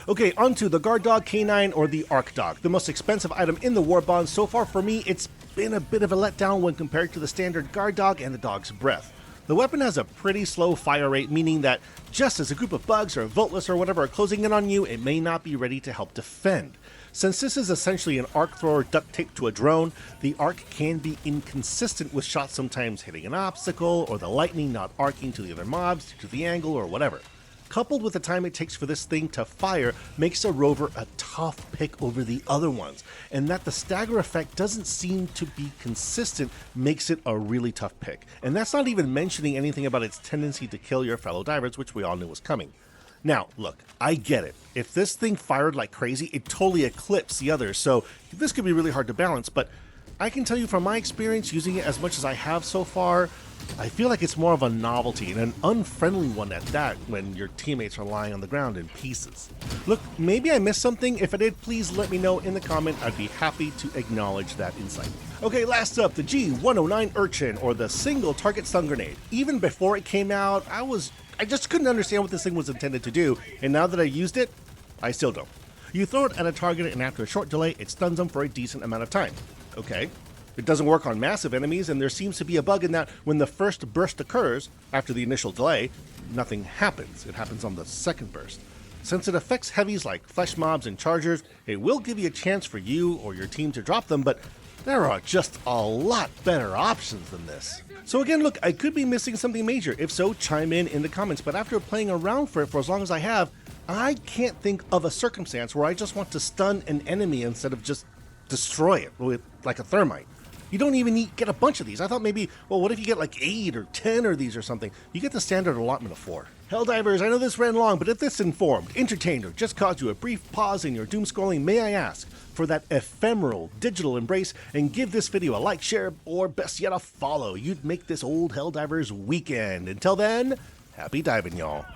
Okay, onto the Guard Dog K9 or the Arc Dog, the most expensive item in the Warbond. So far for me, it's been a bit of a letdown when compared to the standard Guard Dog and the Dog's Breath. The weapon has a pretty slow fire rate, meaning that just as a group of bugs or Voltless or whatever are closing in on you, it may not be ready to help defend. Since this is essentially an arc thrower duct taped to a drone, the arc can be inconsistent with shots sometimes hitting an obstacle or the lightning not arcing to the other mobs due to the angle or whatever. Coupled with the time it takes for this thing to fire makes a rover a tough pick over the other ones, and that the stagger effect doesn't seem to be consistent makes it a really tough pick. And that's not even mentioning anything about its tendency to kill your fellow divers, which we all knew was coming. Now, look, I get it. If this thing fired like crazy, it totally eclipsed the others, so this could be really hard to balance, but I can tell you from my experience using it as much as I have so far, I feel like it's more of a novelty, and an unfriendly one at that, when your teammates are lying on the ground in pieces. Look, maybe I missed something. If I did, please let me know in the comment. I'd be happy to acknowledge that insight. Okay, last up, the G109 Urchin, or the single target stun grenade. Even before it came out, I just couldn't understand what this thing was intended to do, and now that I used it, I still don't. You throw it at a target, and after a short delay, it stuns them for a decent amount of time. Okay. It doesn't work on massive enemies, and there seems to be a bug in that when the first burst occurs, after the initial delay, nothing happens. It happens on the second burst. Since it affects heavies like flesh mobs and chargers, it will give you a chance for you or your team to drop them, but there are just a lot better options than this. So again, look, I could be missing something major. If so, chime in the comments, but after playing around for it for as long as I have, I can't think of a circumstance where I just want to stun an enemy instead of just destroy it with like a thermite. You don't even get a bunch of these. I thought maybe, well, what if you get like 8 or 10 of these or something? You get the standard allotment of 4. Helldivers, I know this ran long, but if this informed, entertained, or just caused you a brief pause in your doom scrolling, may I ask for that ephemeral digital embrace and give this video a like, share, or best yet a follow. You'd make this old Helldivers weekend. Until then, happy diving, y'all.